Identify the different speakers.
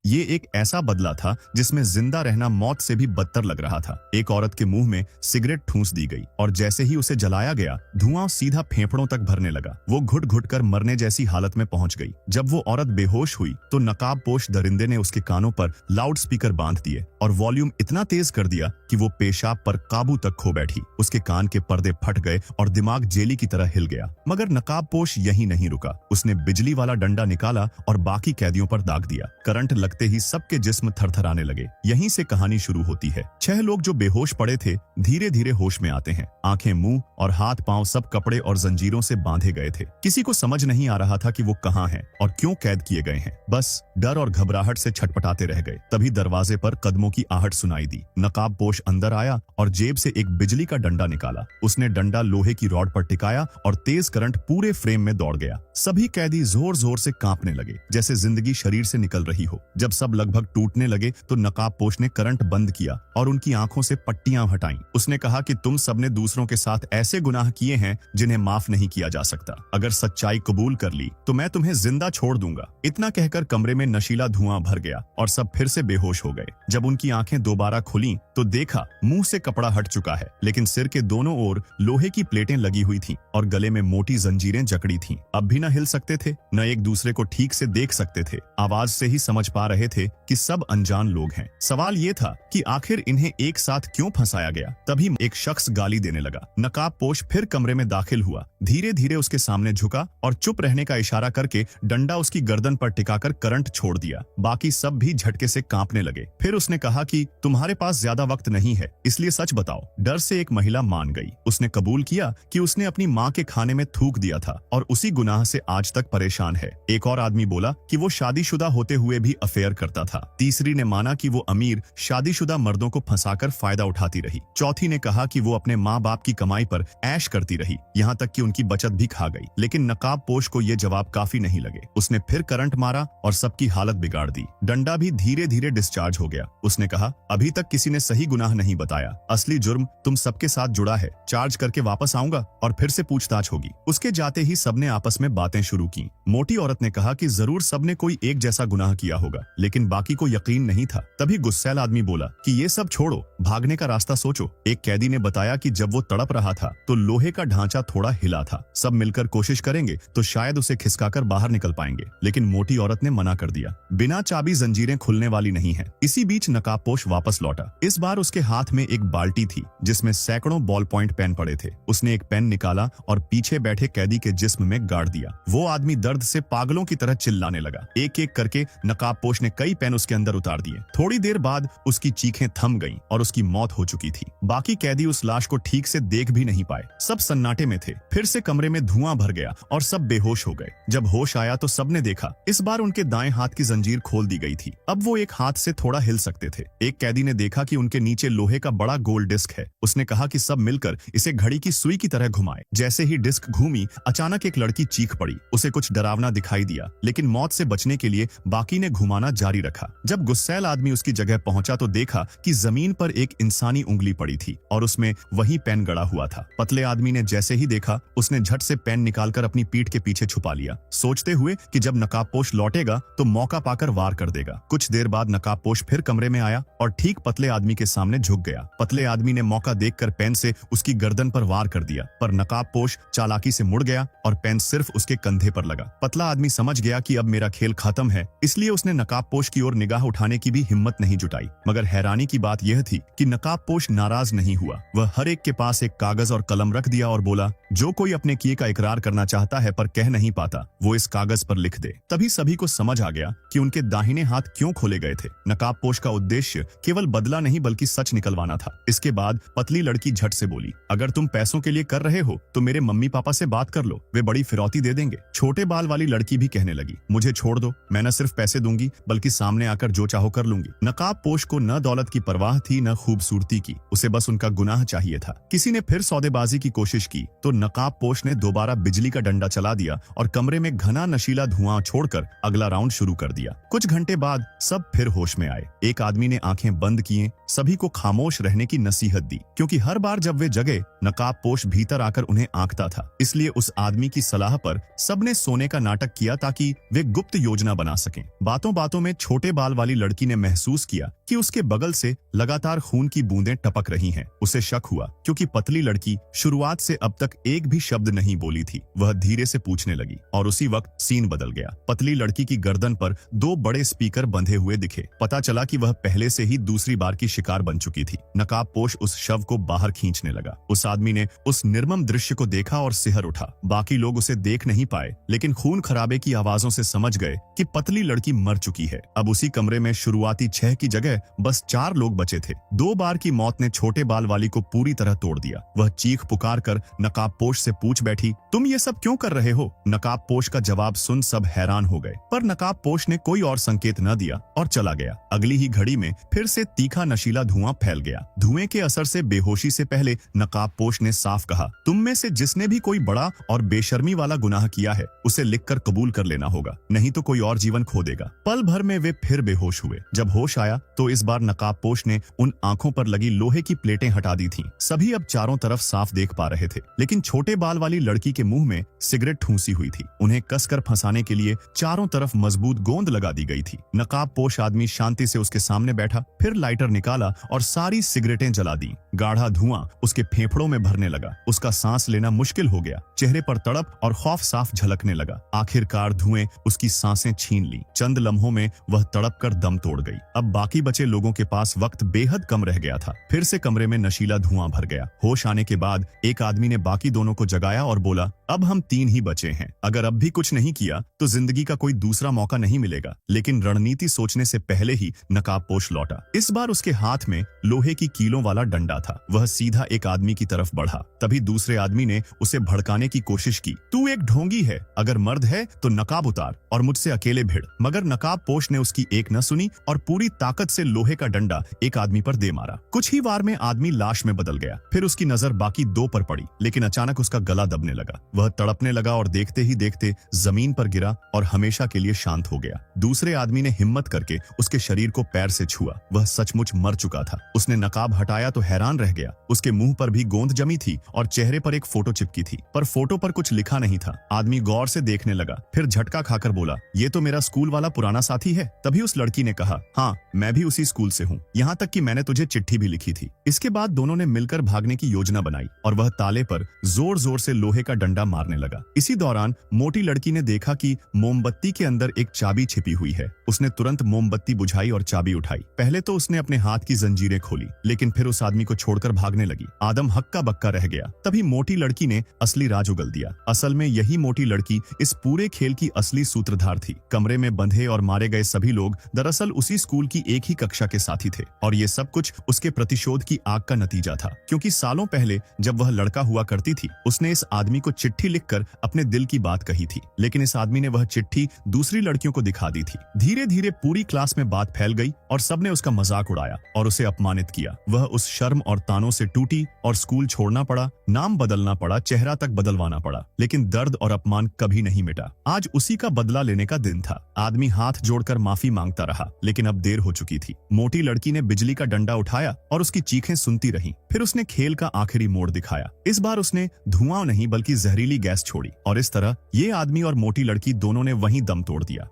Speaker 1: ये एक ऐसा बदला था जिसमें जिंदा रहना मौत से भी बदतर लग रहा था। एक औरत के मुंह में सिगरेट ठूंस दी गई और जैसे ही उसे जलाया गया, धुआं सीधा फेफड़ों तक भरने लगा। वो घुट घुट कर मरने जैसी हालत में पहुंच गई। जब वो औरत बेहोश हुई तो नकाबपोश दरिंदे ने उसके कानों पर लाउड स्पीकर बांध दिए और वॉल्यूम इतना तेज कर दिया कि वो पेशाब पर काबू तक खो बैठी। उसके कान के पर्दे फट गए और दिमाग जेली की तरह हिल गया। मगर नकाबपोश यहीं नहीं रुका। उसने बिजली वाला डंडा निकाला और बाकी कैदियों पर दाग दिया। करंट लगते ही सबके जिस्म थरथराने लगे। यहीं से कहानी शुरू होती है। 6 लोग जो बेहोश पड़े थे धीरे धीरे होश में आते हैं। आंखें, मुंह और हाथ पांव सब कपड़े और जंजीरों से बांधे गए थे। किसी को समझ नहीं आ रहा था कि वो कहां हैं और क्यों कैद किए गए हैं। बस डर और घबराहट से छटपटाते रह गए। तभी दरवाजे पर कदमों की आहट सुनाई दी। नकाबपोश अंदर आया और जेब से एक बिजली का डंडा निकाला। उसने डंडा लोहे की रॉड पर टिकाया और तेज करंट पूरे फ्रेम में दौड़ गया। सभी कैदी जोर जोर से कांपने लगे, जैसे जिंदगी शरीर से निकल रही हो। जब सब लगभग टूटने लगे तो नकाबपोश ने करंट बंद किया और उनकी आंखों से पट्टियां हटाईं। उसने कहा कि तुम सबने दूसरों के साथ ऐसे गुनाह किए हैं जिन्हें माफ नहीं किया जा सकता। अगर सच्चाई कबूल कर ली तो मैं तुम्हें जिंदा छोड़ दूंगा। इतना कहकर कमरे में नशीला धुआं भर गया और सब फिर से बेहोश हो गए। जब उनकी आंखें दोबारा खुलीं तो देखा मुंह से कपड़ा हट चुका है, लेकिन सिर के दोनों ओर लोहे की प्लेटें लगी हुई थीं और गले में मोटी जंजीरें जकड़ी थीं। अब भी न हिल सकते थे, न एक दूसरे को ठीक से देख सकते थे। आवाज से ही समझ पा रहे थे कि सब अनजान लोग हैं। सवाल ये था कि आखिर इन्हें एक साथ क्यों फंसाया गया। तभी एक शख्स गाली देने लगा। नकाबपोश फिर कमरे में दाखिल हुआ, धीरे धीरे उसके सामने झुका और चुप रहने का इशारा करके डंडा उसकी गर्दन पर टिकाकर करंट छोड़ दिया। बाकी सब भी झटके से कांपने लगे। फिर उसने कहा कि तुम्हारे पास ज्यादा वक्त नहीं है, इसलिए सच बताओ। डर से एक महिला मान गई। उसने कबूल किया कि उसने अपनी माँ के खाने में थूक दिया था और उसी गुनाह से आज तक परेशान है। एक और आदमी बोला कि वो शादीशुदा होते हुए भी अफेयर करता था। तीसरी ने माना कि वो अमीर शादीशुदा मर्दों को फंसाकर फायदा उठाती रही। चौथी ने कहा कि वो अपने माँ बाप की कमाई पर ऐश करती रही, यहाँ तक कि उनकी बचत भी खा गई। लेकिन नकाबपोश को ये जवाब काफी नहीं लगे। उसने फिर करंट मारा और सबकी हालत बिगाड़ दी। डंडा भी धीरे धीरे डिस्चार्ज हो गया। उसने कहा, अभी तक किसी ने सही गुनाह नहीं बताया। असली जुर्म तुम सबके साथ जुड़ा है। चार्ज करके वापस आऊंगा और फिर से पूछताछ होगी। उसके जाते ही सबने आपस में बातें शुरू की। मोटी औरत ने कहा कि जरूर सबने कोई एक जैसा गुनाह किया होगा, लेकिन बाकी को यकीन नहीं था। तभी गुस्सैल आदमी बोला कि ये सब छोड़ो, भागने का रास्ता सोचो। एक कैदी ने बताया कि जब वो तड़प रहा था तो लोहे का ढांचा थोड़ा हिला था। सब मिलकर कोशिश करेंगे तो शायद उसे खिसकाकर बाहर निकल पाएंगे। लेकिन मोटी औरत ने मना कर दिया। बिना चाबी जंजीरें खुलने वाली नहीं है। इसी बीच नकाबपोश वापस लौटा। इस बार उसके हाथ में एक बाल्टी थी जिसमें सैकड़ों बॉल पॉइंट पेन पड़े थे। उसने एक पेन निकाला और पीछे बैठे कैदी के जिस्म में गाड़ दिया। वो आदमी दर्द से पागलों की तरह चिल्लाने लगा। एक एक करके नकाबपोश ने कई पेन उसके अंदर उतार दिए। थोड़ी देर बाद उसकी चीखें थम गईं और उसकी मौत हो चुकी थी। बाकी कैदी उस लाश को ठीक से देख भी नहीं पाए। सब सन्नाटे में थे। फिर से कमरे में धुआं भर गया और सब बेहोश हो गए। जब होश आया तो सबने देखा, इस बार उनके दाएं हाथ की जंजीर खोल दी गई थी। अब वो एक हाथ से थोड़ा हिल सकते थे। एक कैदी ने देखा कि उनके नीचे लोहे का बड़ा गोल डिस्क है। उसने कहा कि सब मिलकर इसे घड़ी की सुई की तरह घुमाए। जैसे ही डिस्क घूमी, अचानक एक लड़की चीख पड़ी। उसे कुछ डरावना दिखाई दिया, लेकिन मौत से बचने के लिए बाकी ने घुमाना जारी रखा। जब गुस्सैल आदमी उसकी जगह पहुंचा तो देखा कि जमीन पर एक इंसानी उंगली पड़ी थी और उसमें वही पेन गड़ा हुआ था। पतले आदमी ने जैसे ही देखा, उसने झट से पेन निकालकर अपनी पीठ के पीछे छुपा लिया, सोचते हुए कि जब नकाबपोश लौटेगा तो मौका पाकर वार कर देगा। कुछ देर बाद नकाबपोश फिर कमरे में आया और ठीक पतले आदमी के सामने झुक गया। पतले आदमी ने मौका देखकर पेन से उसकी गर्दन पर वार कर दिया, पर नकाबपोश चालाकी से मुड़ गया और पेन सिर्फ उसके कंधे पर लगा। पतला आदमी समझ गया कि अब मेरा खेल खत्म है, इसलिए उसने नकाबपोश की ओर निगाह उठाने की भी हिम्मत नहीं जुटाई। मगर हैरानी की बात यह थी कि नकाबपोश नाराज नहीं हुआ। वह हर एक के पास एक कागज और कलम रख दिया और बोला, जो कोई अपने किए का इकरार करना चाहता है पर कह नहीं पाता, वो इस कागज पर लिख दे। तभी सभी को समझ आ गया कि उनके दाहिने हाथ क्यों खोले गए थे। नकाबपोश का उद्देश्य केवल बदला नहीं बल्कि सच निकलवाना था। इसके बाद पतली लड़की झट से बोली, अगर तुम पैसों के लिए कर रहे हो तो मेरे मम्मी पापा से बात कर लो, वे बड़ी फिरौती दे देंगे। छोटे बाल वाली लड़की भी कहने लगी, मुझे छोड़ दो, मैं न सिर्फ पैसे दूंगी बल्कि सामने आकर जो चाहो कर लूंगी। नकाबपोश को न दौलत की परवाह थी न खूबसूरती की, उसे बस उनका गुनाह चाहिए था। किसी ने फिर सौदेबाजी की कोशिश की तो नकाबपोश ने दोबारा बिजली का डंडा चला दिया और कमरे में घना नशीला धुआं छोड़कर अगला राउंड शुरू कर दिया। कुछ घंटे बाद सब फिर होश में आए। एक आदमी ने आंखें बंद किए, सभी को खामोश रहने की नसीहत दी, क्योंकि हर बार जब वे जगे नकाबपोश भीतर आकर उन्हें आंकता था। इसलिए उस आदमी की सलाह पर सबने सोने का नाटक किया ताकि वे गुप्त योजना बना सकें। बातों बातों में छोटे छोटे बाल वाली लड़की ने महसूस किया कि उसके बगल से लगातार खून की बूंदें टपक रही हैं। उसे शक हुआ क्योंकि पतली लड़की शुरुआत से अब तक एक भी शब्द नहीं बोली थी। वह धीरे से पूछने लगी और उसी वक्त सीन बदल गया। पतली लड़की की गर्दन पर 2 बड़े स्पीकर बंधे हुए दिखे। पता चला कि वह पहले से ही दूसरी बार की शिकार बन चुकी थी। नकाबपोश उस शव को बाहर खींचने लगा। उस आदमी ने उस निर्मम दृश्य को देखा और सिहर उठा। बाकी लोग उसे देख नहीं पाए, लेकिन खून खराबे की आवाजों से समझ गए कि पतली लड़की मर चुकी है। अब उसी कमरे में शुरुआती 6 की जगह बस 4 लोग बचे थे। 2 बार की मौत ने छोटे बाल वाली को पूरी तरह तोड़ दिया। वह चीख पुकार कर नकाबपोश से पूछ बैठी, तुम ये सब क्यों कर रहे हो? नकाबपोश का जवाब सुन सब हैरान हो गए, पर नकाबपोश ने कोई और संकेत न दिया और चला गया। अगली ही घड़ी में फिर से तीखा नशीला धुआं फैल गया। धुएं के असर से बेहोशी से पहले नकाबपोश ने साफ कहा, तुम में से जिसने भी कोई बड़ा और बेशर्मी वाला गुनाह किया है उसे लिखकर कबूल कर लेना होगा, नहीं तो कोई और जीवन खो देगा। पल भर में वे फिर बेहोश हुए। जब होश आया तो इस बार नकाबपोश ने उन आंखों पर लगी लोहे की प्लेटें हटा दी थीं। सभी अब चारों तरफ साफ देख पा रहे थे, लेकिन छोटे बाल वाली लड़की के मुंह में सिगरेट ठूंसी हुई थी। उन्हें कसकर फंसाने के लिए चारों तरफ मजबूत गोंद लगा दी गई थी। नकाबपोश आदमी शांति से उसके सामने बैठा, फिर लाइटर निकाला और सारी सिगरेटें जला दी। गाढ़ा धुआं उसके फेफड़ों में भरने लगा। उसका सांस लेना मुश्किल हो गया। चेहरे पर तड़प और खौफ साफ झलकने लगा। आखिरकार धुएं उसकी सांसें छीन ली। चंद लम्हों में वह तड़प कर दम तोड़ गई। अब बाकी बचे लोगों के पास वक्त बेहद कम रह गया था। फिर से कमरे में नशीला धुआं भर गया। होश आने के बाद एक आदमी ने बाकी दोनों को जगाया और बोला, अब हम 3 ही बचे हैं। अगर अब भी कुछ नहीं किया तो जिंदगी का कोई दूसरा मौका नहीं मिलेगा। लेकिन रणनीति सोचने से पहले ही नकाबपोश लौटा। इस बार उसके हाथ में लोहे की कीलों वाला डंडा था। वह सीधा एक आदमी की तरफ बढ़ा। तभी दूसरे आदमी ने उसे भड़काने की कोशिश की, तू एक ढोंगी है, अगर मर्द है तो नकाब उतार और मुझसे अकेले भिड़। मगर नकाबपोश ने उसकी एक न सुनी और पूरी ताकत से लोहे का डंडा एक आदमी पर दे मारा। कुछ ही वार में आदमी लाश में बदल गया। फिर उसकी नजर बाकी 2 पर पड़ी, लेकिन अचानक उसका गला दबने लगा। वह तड़पने लगा और देखते ही देखते जमीन पर गिरा और हमेशा के लिए शांत हो गया। दूसरे आदमी ने हिम्मत करके उसके शरीर को पैर से छुआ। वह सचमुच मर चुका था। उसने नकाब हटाया तो हैरान रह गया। उसके मुंह पर भी गोंद जमी थी और चेहरे पर एक फोटो चिपकी थी, पर फोटो पर कुछ लिखा नहीं था। आदमी गौर से देखने लगा, फिर झटका खाकर बोला, ये तो मेरा स्कूल वाला पुराना साथी है। तभी उस लड़की ने कहा, हाँ, मैं भी उसी स्कूल से हूँ, यहाँ तक कि मैंने तुझे चिट्ठी भी लिखी थी। इसके बाद दोनों ने मिलकर भागने की योजना बनाई और वह ताले पर जोर जोर से लोहे का डंडा मारने लगा। इसी दौरान मोटी लड़की ने देखा कि मोमबत्ती के अंदर एक चाबी छिपी हुई है। उसने तुरंत मोमबत्ती बुझाई और चाबी उठाई। पहले तो उसने अपने हाथ की जंजीरें खोली, लेकिन फिर उस आदमी को छोड़कर भागने लगी। आदम हक्का बक्का रह गया। तभी मोटी लड़की ने असली राज उगल दिया। असल में यही मोटी लड़की इस पूरे खेल की असली सूत्रधार थी। कमरे में बंधे और मारे गए सभी लोग दरअसल उसी स्कूल की एक ही कक्षा के साथी थे और ये सब कुछ उसके प्रतिशोध की आग का नतीजा था। क्योंकि सालों पहले जब वह लड़का हुआ करती थी, उसने इस आदमी को चिट्ठी लिखकर अपने दिल की बात कही थी, लेकिन इस आदमी ने वह चिट्ठी दूसरी लड़कियों को दिखा दी थी। धीरे धीरे पूरी क्लास में बात फैल गई और सबने उसका मजाक उड़ाया और उसे अपमानित किया। वह उस शर्म और तानों से टूटी और स्कूल छोड़ना पड़ा, नाम बदलना पड़ा, चेहरा तक बदलवाना पड़ा, लेकिन दर्द और अपमान कभी नहीं मिटा। आज उसी का बदला लेने का दिन था। आदमी हाथ जोड़कर माफी मांगता रहा, लेकिन अब देर हो चुकी थी। मोटी लड़की ने बिजली का डंडा उठाया और उसकी चीखें सुनती रहीं। फिर उसने खेल का आखिरी मोड़ दिखाया। इस बार उसने धुआं नहीं बल्कि जहरीली गैस छोड़ी और इस तरह ये आदमी और मोटी लड़की दोनों ने वहीं दम तोड़ दिया।